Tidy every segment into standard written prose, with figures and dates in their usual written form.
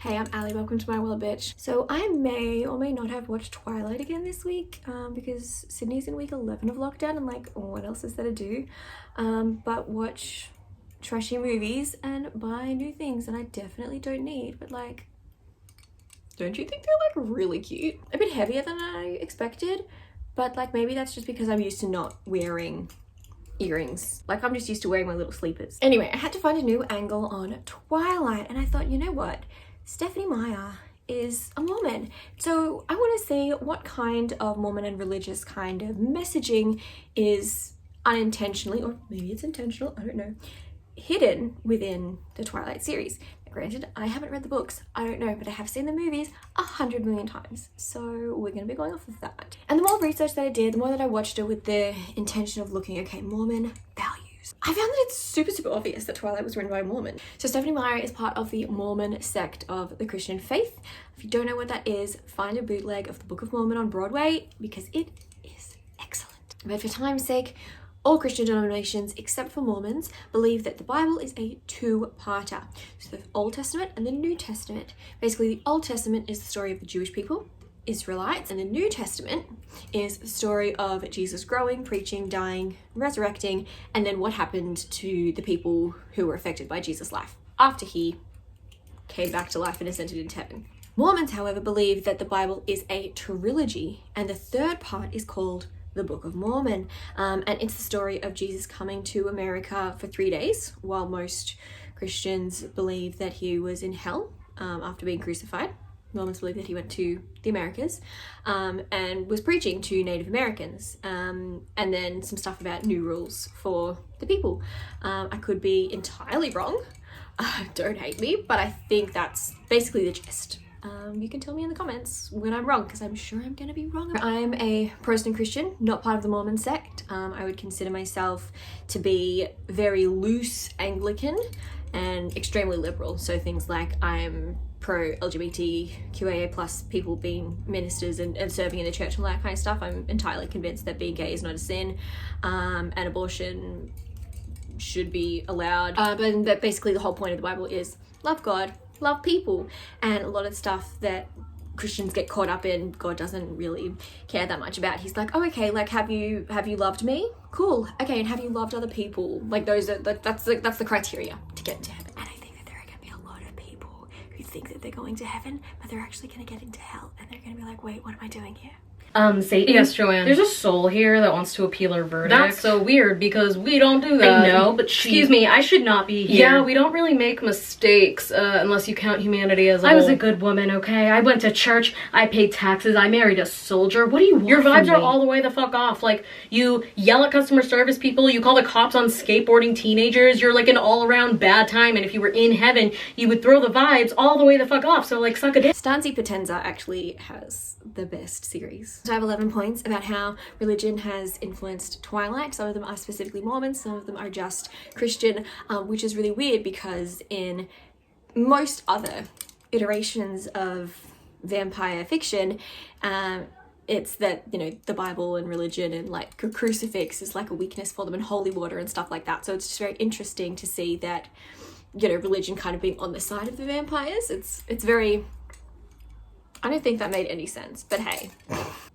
Hey, I'm Ali, welcome to my world, bitch. So I may or may not have watched Twilight again this week because Sydney's in week 11 of lockdown and like, what else is there to do? But watch trashy movies and buy new things that I definitely don't need, but like, don't you think they're like really cute? A bit heavier than I expected, but like maybe that's just because I'm used to not wearing earrings. Like I'm just used to wearing my little sleepers. Anyway, I had to find a new angle on Twilight and I thought, you know what? Stephenie Meyer is a Mormon. So I want to see what kind of Mormon and religious kind of messaging is unintentionally, or maybe it's intentional, I don't know, hidden within the Twilight series. Now, granted, I haven't read the books, I don't know, but I have seen the movies 100 million times. So we're going to be going off of that. And the more research that I did, the more that I watched it with the intention of looking, okay, Mormon values. I found that it's super obvious that Twilight was written by a Mormon. So Stephenie Meyer is part of the Mormon sect of the Christian faith. If you don't know what that is, find a bootleg of the Book of Mormon on Broadway because it is excellent. But for time's sake, all Christian denominations, except for Mormons, believe that the Bible is a two-parter. So the Old Testament and the New Testament. Basically, the Old Testament is the story of the Jewish people, Israelites, and the New Testament is the story of Jesus growing, preaching, dying, resurrecting, and then what happened to the people who were affected by Jesus' life after he came back to life and ascended into heaven. Mormons, however, believe that the Bible is a trilogy, and the third part is called the Book of Mormon, and it's the story of Jesus coming to America for 3 days, while most Christians believe that he was in hell after being crucified. Mormons believe that he went to the Americas and was preaching to Native Americans, and then some stuff about new rules for the people. I could be entirely wrong, don't hate me, but I think that's basically the gist. You can tell me in the comments when I'm wrong, because I'm sure I'm going to be wrong. I'm a Protestant Christian, not part of the Mormon sect. I would consider myself to be very loose Anglican and extremely liberal. So things like I'm pro-LGBTQIA plus people being ministers and serving in the church and all that kind of stuff. I'm entirely convinced that being gay is not a sin, and abortion should be allowed. But basically the whole point of the Bible is love God, love people, and a lot of stuff that Christians get caught up in, God doesn't really care that much about. He's like, oh, okay, like have you loved me? Cool. Okay, and have you loved other people? Like those are that's the criteria to get into heaven. And I think that there are gonna be a lot of people who think that they're going to heaven, but they're actually gonna get into hell, and they're gonna be like, wait, what am I doing here? Satan. Yes, Joanne. There's a soul here that wants to appeal her verdict. That's so weird because we don't do that. I know, but excuse me, I should not be here. Yeah, we don't really make mistakes unless you count humanity as a whole. I was a good woman, okay? I went to church, I paid taxes, I married a soldier. What do you want Your vibes from are me? all the way the fuck off. Like, you yell at customer service people, you call the cops on skateboarding teenagers, you're like an all-around bad time, and if you were in heaven, you would throw the vibes all the way the fuck off, so like, suck a dick. Stanzi Potenza actually has the best series. So I have 11 points about how religion has influenced Twilight. Some of them are specifically Mormon, some of them are just Christian, which is really weird because in most other iterations of vampire fiction, it's that, you know, the Bible and religion and like a crucifix is like a weakness for them and holy water and stuff like that. So it's just very interesting to see that, you know, religion kind of being on the side of the vampires. It's very... I don't think that made any sense, but hey,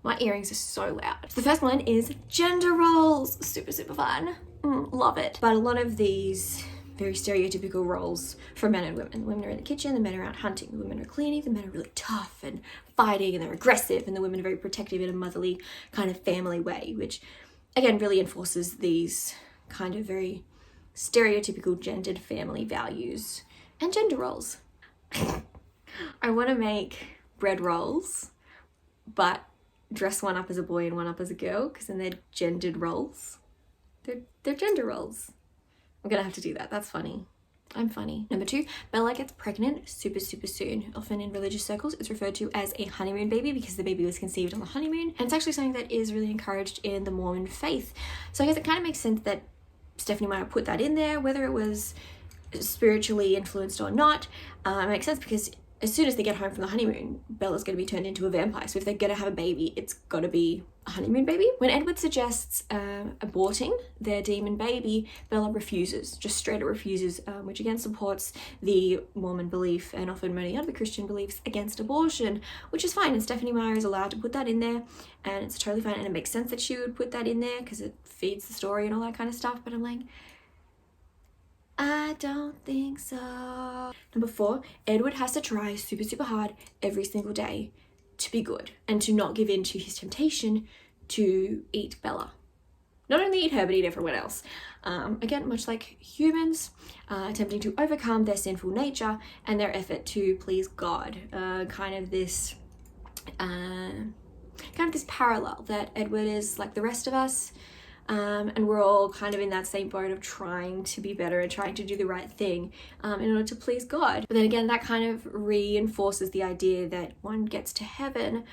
my earrings are so loud. The first one is gender roles. Super fun. Love it. But a lot of these very stereotypical roles for men and women. The women are in the kitchen, the men are out hunting. The women are cleaning, the men are really tough and fighting and they're aggressive, and the women are very protective in a motherly kind of family way, which again really enforces these kind of very stereotypical gendered family values and gender roles. I want to make bread rolls, but dress one up as a boy and one up as a girl, because then they're gendered roles. They're gender roles. I'm gonna have to do that. That's funny. I'm funny. Number 2, Bella gets pregnant super soon. Often in religious circles, it's referred to as a honeymoon baby because the baby was conceived on the honeymoon. And it's actually something that is really encouraged in the Mormon faith. So I guess it kind of makes sense that Stephenie Meyer put that in there, whether it was spiritually influenced or not. It makes sense because as soon as they get home from the honeymoon, Bella's going to be turned into a vampire. So if they're going to have a baby, it's got to be a honeymoon baby. When Edward suggests aborting their demon baby, Bella refuses, just straight up refuses, which again supports the Mormon belief and often many other Christian beliefs against abortion, which is fine. And Stephanie Meyer is allowed to put that in there, and it's totally fine. And it makes sense that she would put that in there because it feeds the story and all that kind of stuff. But I'm like, I don't think so. Number 4, Edward has to try super, super hard every single day to be good and to not give in to his temptation to eat Bella. Not only eat her, but eat everyone else. Again, much like humans, attempting to overcome their sinful nature and their effort to please God. Kind of this parallel that Edward is like the rest of us. And we're all kind of in that same boat of trying to be better and trying to do the right thing in order to please God. But then again, that kind of reinforces the idea that one gets to heaven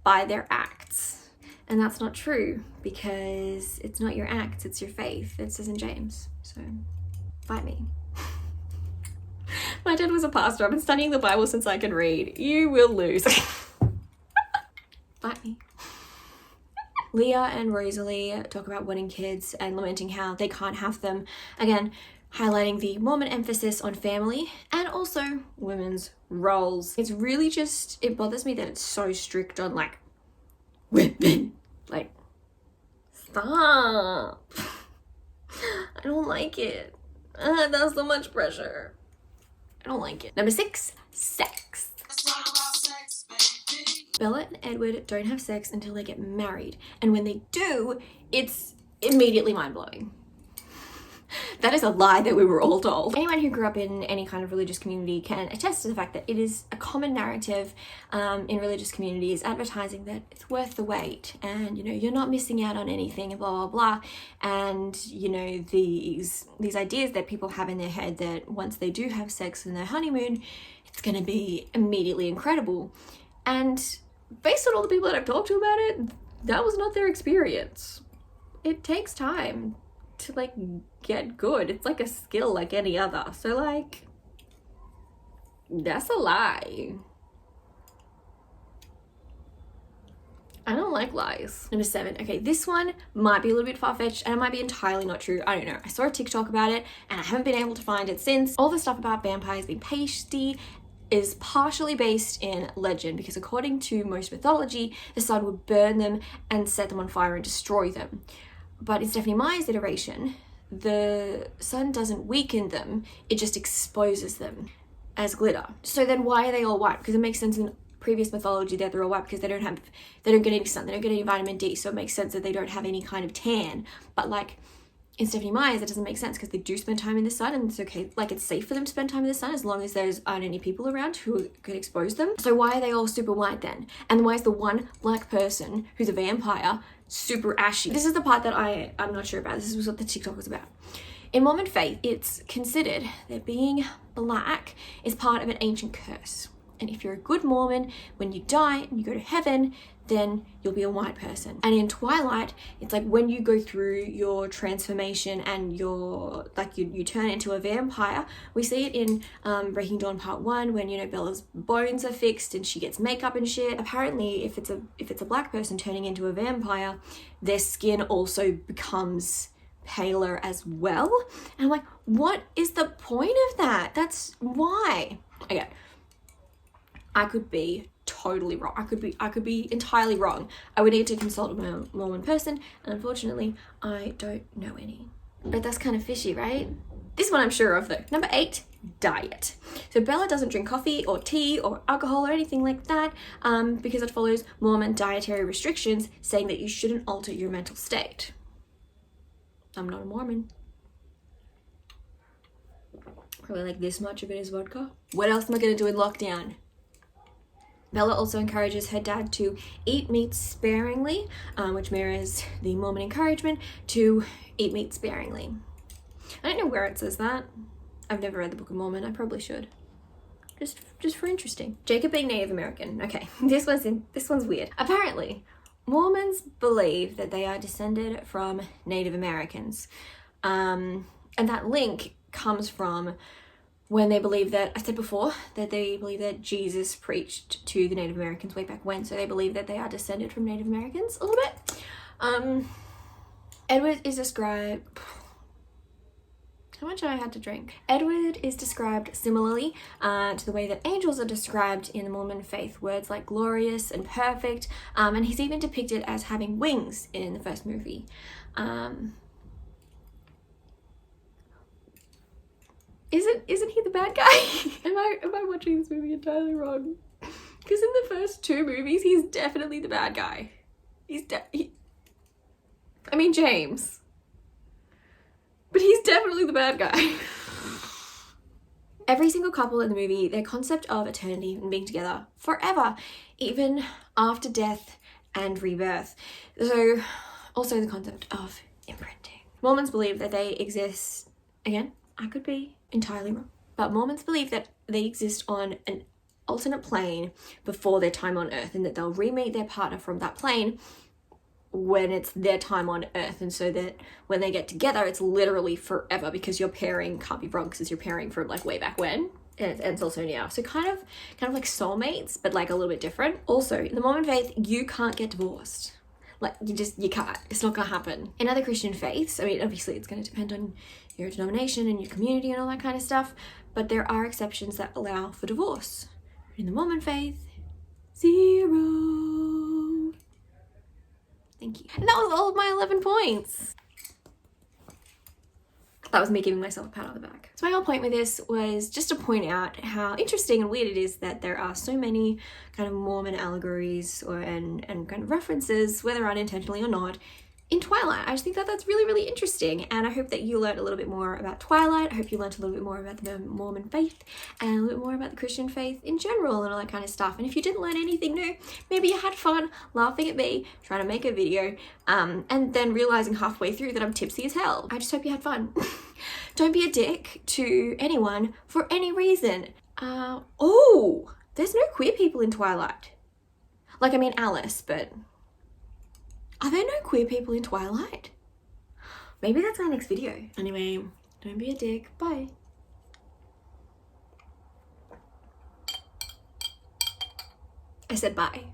by their acts. And that's not true, because it's not your acts, it's your faith. It says in James. So, fight me. My dad was a pastor. I've been studying the Bible since I can read. You will lose. Fight me. Leah and Rosalie talk about wanting kids and lamenting how they can't have them. Again, highlighting the Mormon emphasis on family and also women's roles. It's really just, it bothers me that it's so strict on like women. Like, stop. I don't like it. That's so much pressure. I don't like it. Number 6, sex. Bella and Edward don't have sex until they get married. And when they do, it's immediately mind-blowing. That is a lie that we were all told. Anyone who grew up in any kind of religious community can attest to the fact that it is a common narrative in religious communities advertising that it's worth the wait and, you know, you're not missing out on anything and blah, blah, blah. And, you know, these ideas that people have in their head that once they do have sex in their honeymoon, it's going to be immediately incredible. And based on all the people that I've talked to about it, that was not their experience. It takes time to like get good. It's like a skill like any other. So like, that's a lie. I don't like lies. Number 7. Okay, this one might be a little bit far-fetched and it might be entirely not true. I don't know. I saw a TikTok about it and I haven't been able to find it since. All the stuff about vampires being pasty is partially based in legend, because according to most mythology, the sun would burn them and set them on fire and destroy them. But in Stephanie Meyer's iteration, the sun doesn't weaken them, it just exposes them as glitter. So then why are they all white? Because it makes sense in previous mythology that they're all white because they don't get any sun, they don't get any vitamin D, so it makes sense that they don't have any kind of tan. But like in Stephanie Meyer's, it doesn't make sense because they do spend time in the sun and it's okay, like it's safe for them to spend time in the sun as long as there's aren't any people around who could expose them. So why are they all super white then? And why is the one black person who's a vampire super ashy? This is the part that I'm not sure about. This is what the TikTok was about. In Mormon faith, it's considered that being black is part of an ancient curse. And if you're a good Mormon, when you die and you go to heaven, then you'll be a white person. And in Twilight, it's like when you go through your transformation and you're like you turn into a vampire. We see it in Breaking Dawn Part 1 when, you know, Bella's bones are fixed and she gets makeup and shit. Apparently, if it's a black person turning into a vampire, their skin also becomes paler as well. And I'm like, what is the point of that? That's why. Okay. I could be totally wrong. I could be entirely wrong. I would need to consult a Mormon person, and unfortunately, I don't know any. But that's kind of fishy, right? This one I'm sure of though. Number 8, diet. So Bella doesn't drink coffee or tea or alcohol or anything like that because it follows Mormon dietary restrictions saying that you shouldn't alter your mental state. I'm not a Mormon. Probably like this much of it is vodka. What else am I gonna do in lockdown? Bella also encourages her dad to eat meat sparingly, which mirrors the Mormon encouragement to eat meat sparingly. I don't know where it says that. I've never read the Book of Mormon. I probably should. Just for interesting. Jacob being Native American. Okay, this one's weird. Apparently, Mormons believe that they are descended from Native Americans, and that link comes from when they believe that, I said before, that they believe that Jesus preached to the Native Americans way back when, so they believe that they are descended from Native Americans a little bit. Edward is described... How much have I had to drink? Edward is described similarly to the way that angels are described in the Mormon faith. Words like glorious and perfect, and he's even depicted as having wings in the first movie. Isn't he the bad guy? Am I watching this movie entirely wrong? Because in the first two movies, he's definitely the bad guy. I mean James. But he's definitely the bad guy. Every single couple in the movie, their concept of eternity and being together forever, even after death and rebirth. So, also the concept of imprinting. Mormons believe that they exist, again, I could be entirely wrong, but Mormons believe that they exist on an alternate plane before their time on Earth, and that they'll re-meet their partner from that plane when it's their time on Earth, and so that when they get together, it's literally forever, because your pairing can't be wrong, because you're pairing from like way back when, and it ends also now. So kind of like soulmates, but like a little bit different. Also, in the Mormon faith, you can't get divorced. Like, you can't. It's not gonna happen. In other Christian faiths, I mean, obviously it's gonna depend on your denomination and your community and all that kind of stuff, but there are exceptions that allow for divorce. In the Mormon faith, 0. Thank you. And that was all of my 11 points. That was me giving myself a pat on the back. So my whole point with this was just to point out how interesting and weird it is that there are so many kind of Mormon allegories and kind of references, whether unintentionally or not, in Twilight. I just think that that's really, really interesting, and I hope that you learned a little bit more about Twilight. I hope you learned a little bit more about the Mormon faith and a little bit more about the Christian faith in general and all that kind of stuff. And if you didn't learn anything new, maybe you had fun laughing at me trying to make a video and then realizing halfway through that I'm tipsy as hell. I just hope you had fun. Don't be a dick to anyone for any reason. Oh, there's no queer people in Twilight. Like, I mean Alice, but... Are there no queer people in Twilight? Maybe that's my next video. Anyway, don't be a dick. Bye. I said bye.